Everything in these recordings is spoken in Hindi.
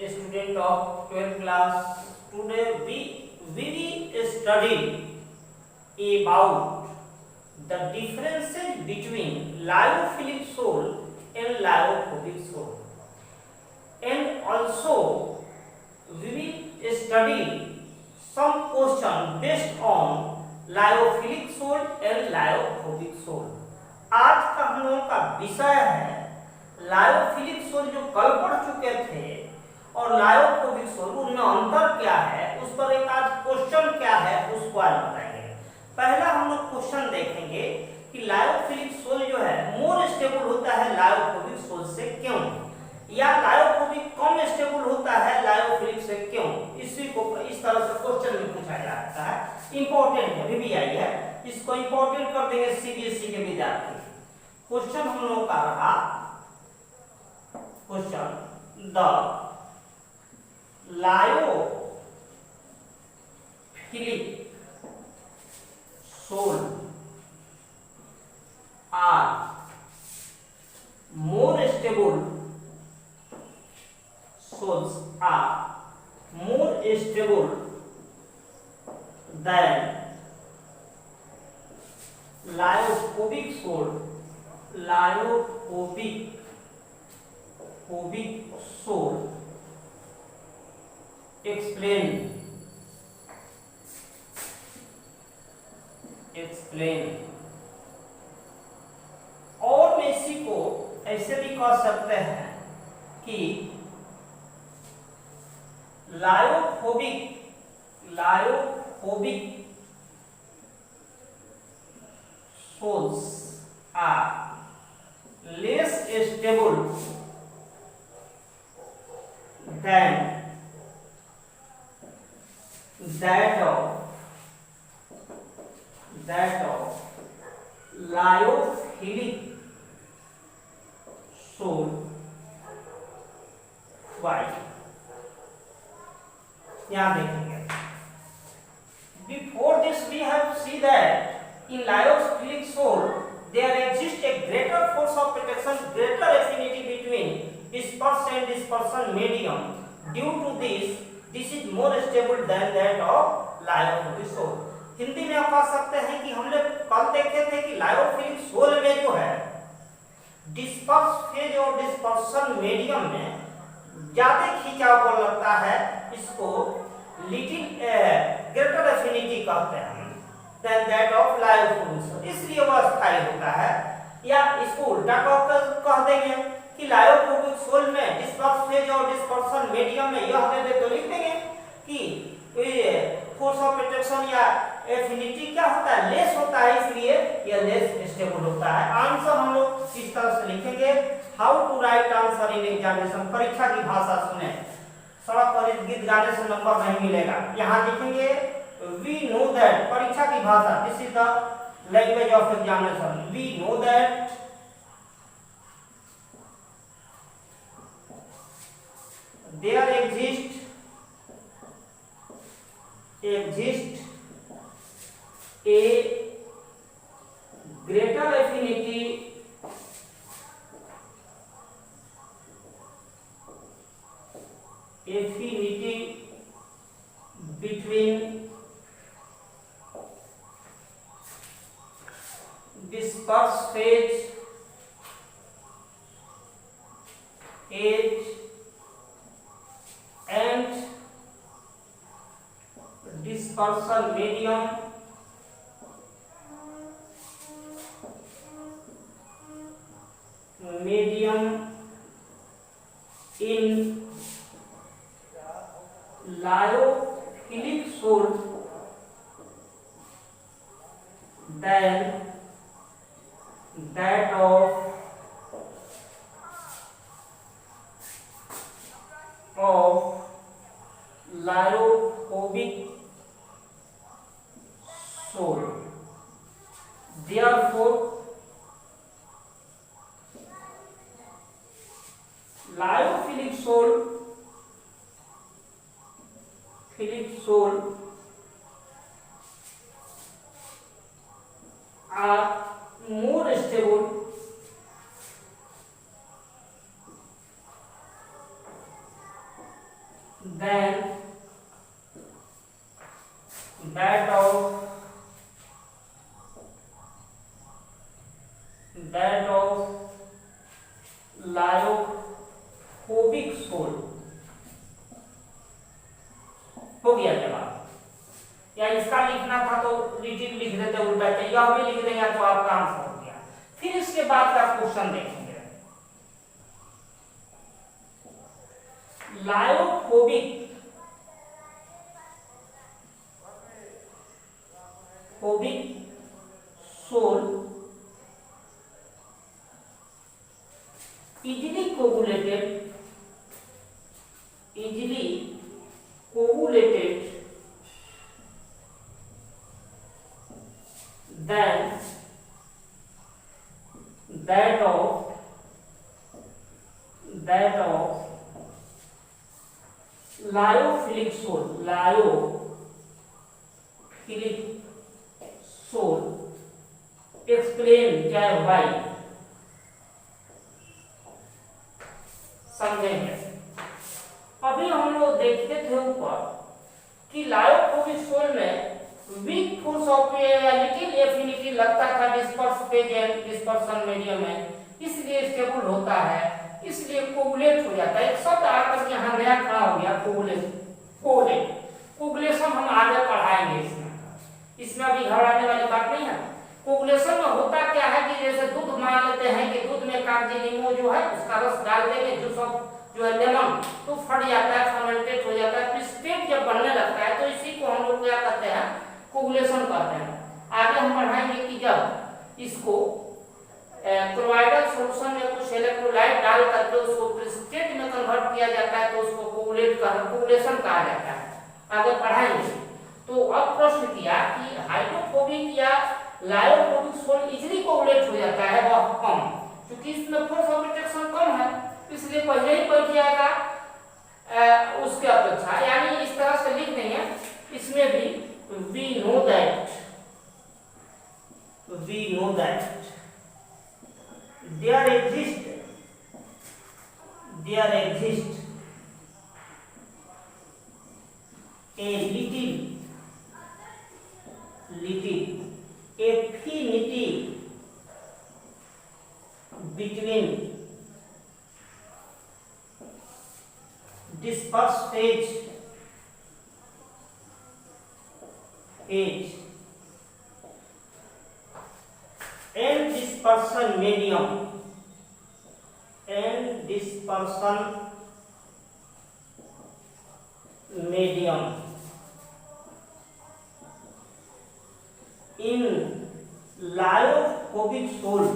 student of 12th class. Today we will study about the differences between lyophilic soil and lyophobic soil, and also we will study some question based on lyophilic soil and lyophobic soil. आज का हम लोगों का विषय है लायोफिलिक सोल जो कल पढ़ चुके थे और लायोफोबिक सोल, उनमें अंतर क्या है, उस पर एक आज क्वेश्चन क्या है उसको आज बताएंगे। पहला हम लोग क्वेश्चन देखेंगे कि लायोफिलिक सोल जो है मोर स्टेबल होता है लायोफोबिक सोल से क्यों, या लायोफोबिक कम स्टेबल होता है लायोफिलिक से क्यों। इसी को इस तरह से क्वेश्चन में पूछा जाता है। इंपॉर्टेंट है, VVI है, इसको इंपॉर्टेंट कर देंगे CBSE के विद्यार्थी। क्वेश्चन हम लोगों का रहा question the lyophilic sol are more stable sols are more stable than lyophobic sol, lyophobic sol. Explain और इसी को ऐसे भी कह सकते हैं कि lyophobic sols are less stable than that of lyophilic soul. Why? यहाँ देखेंगे। Before this we have seen that in lyophilic soul there exists a greater force of protection, greater affinity between dispersion and dispersion medium. Due to this is more stable than that of lyophobic soil. Hindi में आप कह सकते हैं कि हमने कल देखे थे कि लायोफिलिक सोल में जो है डिस्पर्स फेज और डिस्पर्शन मीडियम में ज्यादा खिंचाव बल लगता है, इसको लिटिल ग्रेटर एफिनिटी कहते हैं than that of lyophilic sol, इसलिए वह स्थायी होता है। या इसको उल्टा कह देंगे कि लायोफोबिक सोल में डिस्पर्स फेज और डिस्पर्शन मीडियम में यह दे दे तो लिख देंगे कि फोर्स ऑफ प्रोटेक्शन या एफिनिटी क्या होता है, लेस होता है, इसलिए यह लेस स्टेबल होता है। आंसर हम लोग इस तरह से लिखेंगे। How to write answer in examination, परीक्षा की भाषा सुने, सड़क पर इस गीत गाने से नंबर नहीं मिलेगा। यहाँ लिखेंगे वी नो दैट, परीक्षा की भाषा, this is the language of examination. We know that there exists a greater affinity between dispersed phase and dispersion medium in lyophilic soil than that of lyophobic soil. Therefore lyophilic soil are more stable than that of lyophobic soil। हो गया जवाब। या इसका लिखना था तो लिटिल लिख देते उल्टा, यह भी लिख देंगे तो आपका आंसर हो गया। फिर इसके बाद का क्वेश्चन देखेंगे, lyophobic sol easily coagulated than that of lyophilic soil। Explain क्या है वाई, समझेंगे। अभी हम लोग देखते थे ऊपर कि लायोफोबिक सोल में weak force of little affinity लगता था disperse phase and dispersion medium में, इसलिए स्टेबल होता है, इसलिए कोगुलेट हो जाता है। एक शब्द आकर यहाँ नया खड़ा हो गया, कोगुलेशन हम आगे पढ़ाएंगे। इसमें अभी घबराने वाली बात नहीं है। कोगुलेशन में होता क्या है कि जैसे दूध मान लेते हैं कि दूध में कागजी नींबू जो है उसका रस डाल देंगे, जूस ऑफ जो है लेमन, तो फट जाता है, फर्मेंटेट हो जाता है, प्रिसिपिटेट जब बनने लगता है तो इसी को हम लोग क्या कहते हैं, कोगुलेशन कहते हैं। आगे हम पढ़ाएंगे कि जब इसको क्लोराइडल सॉल्यूशन में कुछ इलेक्ट्रोलाइट डाल करके उसको प्रिसिपिटेट में कन्वर्ट किया जाता है तो उसको कोगुलेशन कहा जाता है। आगे पढ़ाएंगे। तो अब प्रश्न किया कि हाइड्रोफोबिक या लायोफोबिक सोल इजीली कोगुलेट हो जाता है, वह कम, क्योंकि इसमें फोर्स ऑफ अट्रैक्शन कम है, इसलिए पहले ही बढ़ जाएगा उसके अपेक्षा। यानी इस तरह से लिख देंगे, इसमें भी we know that there exists a little affinity between dispersed phase and dispersion medium in lyophobic soil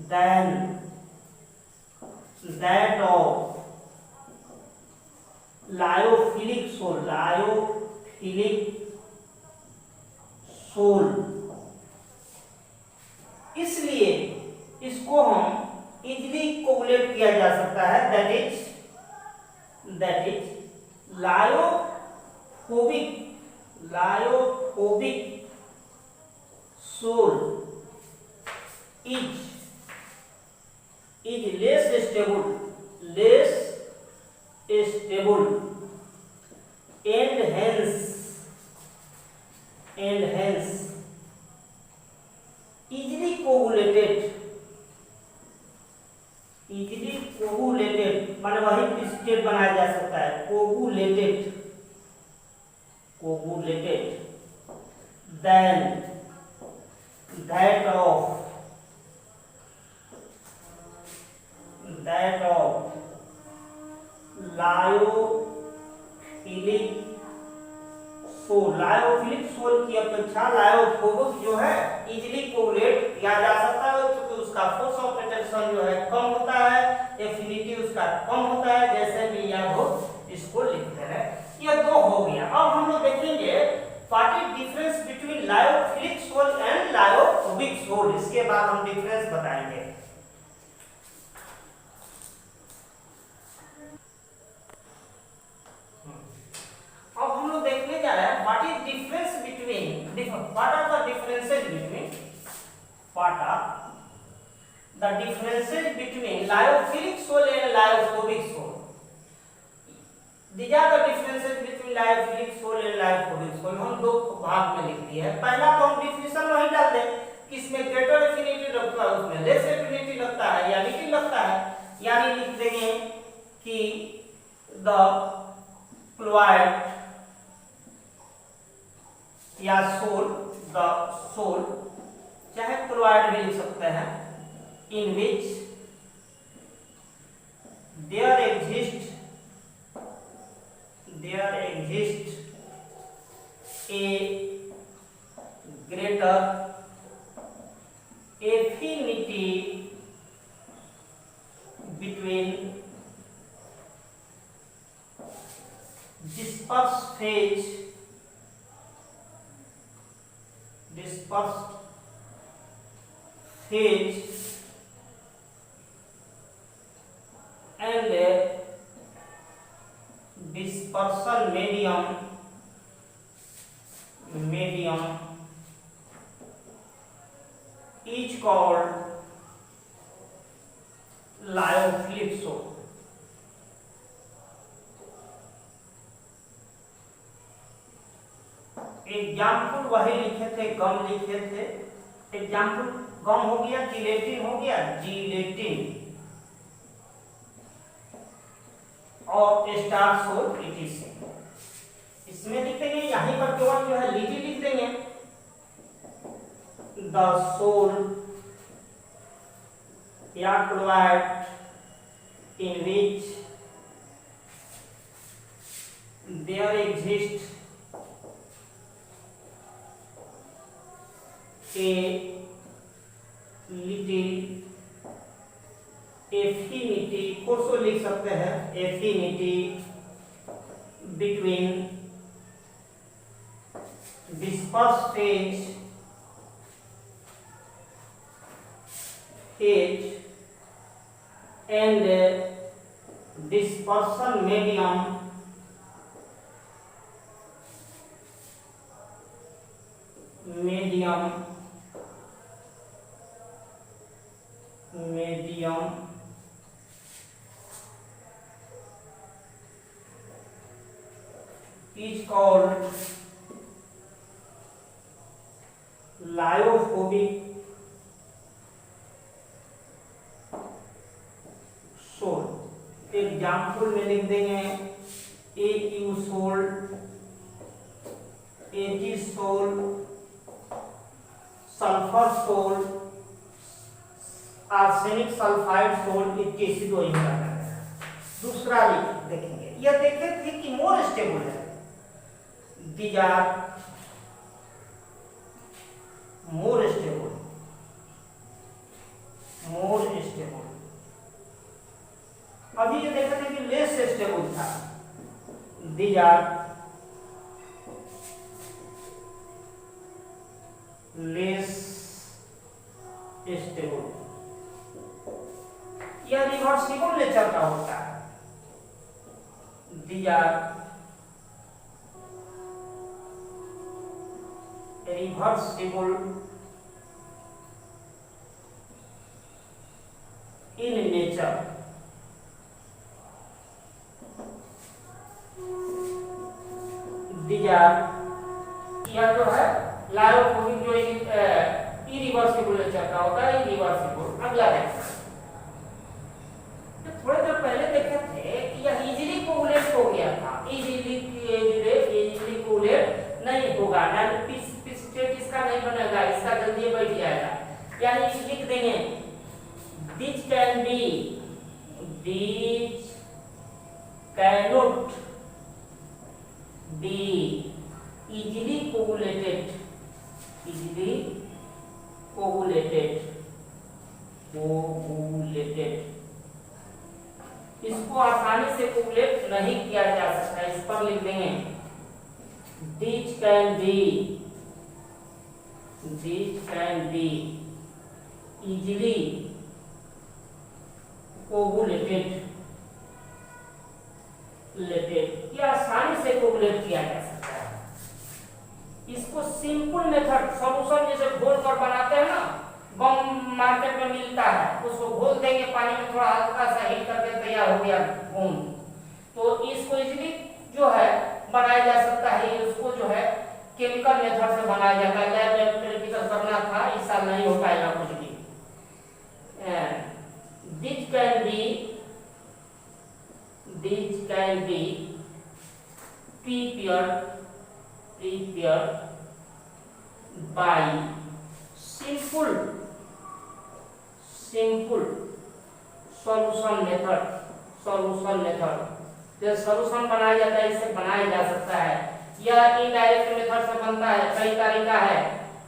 than that of lyophilic soil। इसलिए इसको हम इजीली कोगुलेट किया जा सकता है, that is lyophobic soil is less stable and hence easily coagulated माने वही प्रिसिपिटेट बनाया जा सकता है, coagulated than that of lyophilic sol की अपेक्षा लायोफोबिक जो है इजीली कोगुलेट किया जा सकता है, क्योंकि उसका फोर्स ऑफ अट्रैक्शन जो है कम होता है, एफिनिटी उसका कम होता है। जैसे भी याद हो इसको लिखते हैं। ये दो हो गया। अब हम लोग देखेंगे what is difference between lyophilic sol and lyophobic sol. इसके बाद हम डिफरेंस बताएंगे। अब हम लोग देखने जा रहे हैं व्हाट इज डिफरेंस बिटवीन, देखो what are the differences between the differences between lyophilic soil and lyophobic soil. These are the differences between lyophilic soil and lyophobic soil. हम दो भाग में लिख दिए हैं. पहला तो हम डिफिनेशन वही डाल दें कि इसमें ग्रेटर एफिनिटी लगता है, उसमें लेस एफिनिटी लगता है या लिटिल लगता है. यानी लिख देंगे कि द क्लोराइड या सोल, द सोल, चाहे क्लोराइड भी लिख सकते हैं, in which there exists a greater affinity between dispersed phase and dispersion medium is called lyophilic soil. Example वही लिखे थे, गम लिखे थे. एग्जाम्पल गम हो गया, जिलेटिन हो गया, जिलेटिन और स्टार सोल इटीसी. इसमें लिखेंगे यहीं पर केवल जो है लिटिल लिख देंगे. द सोल या chloride in which there exists a little affinity, कोसो लिख सकते हैं, affinity between dispersed phase and dispersion medium is called lyophobic sol. Example में लिख देंगे AQ sol, AG sol, sulphur sol, arsenic sulphide sol, इक्कीसी दो ही करना है. दूसरा लिख देखेंगे, यह देखे थे कि मोर स्टेबल है. These are more stable. अभी ये देखा था कि लेस स्टेबल था. These are less stable. यह रिवर्सिबल नेचर का होता है. These are reversible in nature. These are, यह जो है लायोफोबिक जो इरिवर्सिबल नेचर का होता है, इरिवर्सिबल. अगला देखते हैं. तो थोड़ी देर पहले देखे थे कि यह इजीली कोगुलेट हो गया था. इजीली कोगुलेट नहीं होगा, इसका नहीं बनेगा, इसका जल्दी बैठ जाएगा. यानी लिख देंगे this cannot be easily coagulated. इसको आसानी से कोगुलेट नहीं किया जा सकता. इस पर लिख देंगे this can be easily coagulated. ये आसानी से कोगुलेट किया जा सकता है. इसको सिंपल मेथड सॉल्यूशन जैसे घोल कर बनाते हैं ना, गम मार्केट में मिलता है, उस गया घूम, तो इसको इजीली जो है बनाया जा सकता है। उसको जो है केमिकल मेथड से बनाया जाता है। लैब में प्रैक्टिकल करना था, इस साल नहीं हो पाएगा कुछ भी। This can be prepared by simple solution method। जो सॉल्यूशन बनाया जाता है इससे बनाया जा सकता है, या इनडायरेक्ट मेथड से बनता है। कई तरीका है,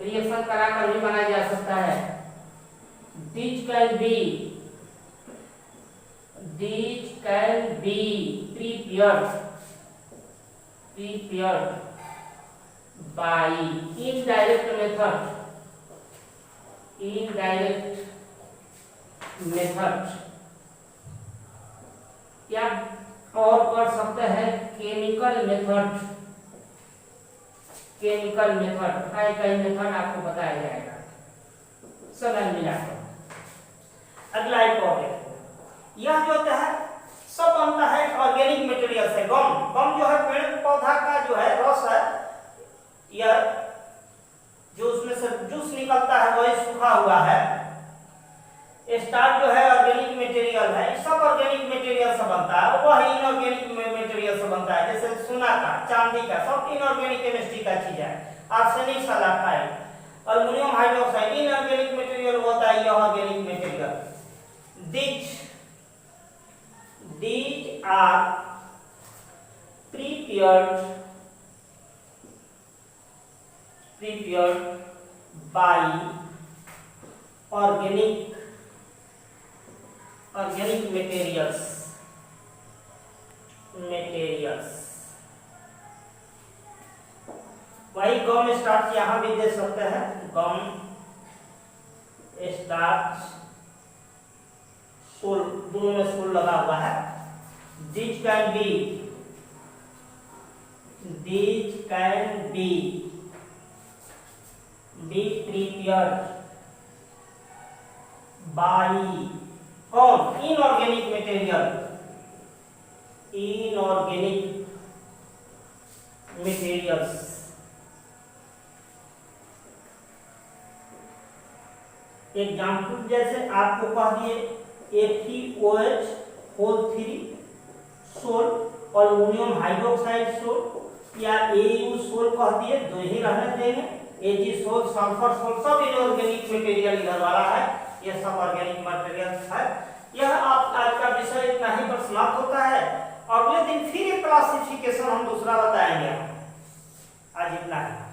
रिएक्शन कराकर भी बनाया जा सकता है। These can be prepared by indirect method, या और कर सकते हैं केमिकल मेथड। कई मेथड आपको बताया जाएगा। समय मिलाकर अगला एक और देखो, यह जो है सब बनता है ऑर्गेनिक मटेरियल से। गम जो है पेड़ पौधा का जो है रस है, या जो उसमें से जूस निकलता है वही सूखा हुआ है। स्टार्च जो है ऑर्गेनिक मटेरियल है, सब ऑर्गेनिक मटेरियल से बनता है। वह इनऑर्गेनिक मटेरियल से बनता है, जैसे सोना का, चांदी का, सब इनऑर्गेनिक केमिस्ट्री का चीज है। Arsenic, sulphide, aluminium hydroxide inorganic material होता है, यह organic material. These are prepared by organic materials। वही गम स्टार्च यहाँ भी दे सकते हैं, गम स्टार्च सोल, दोनों में सोल लगा हुआ है। These can be prepared by कौन? Inorganic materials. एग्जाम्पल जैसे आपको कह दिए FeOH whole 3 sol, aluminium hydroxide sol, या AU सोल कह दिए, दो ही रहने देंगे। Ag सोल, सल्फर सोल, सब इनऑर्गेनिक मटेरियल इधर वाला है, ये सब ऑर्गेनिक मटेरियल्स है। यह आप आज का विषय इतना ही पर समाप्त होता है। अगले दिन फिर एक क्लासिफिकेशन हम दूसरा बताएंगे। आज इतना है।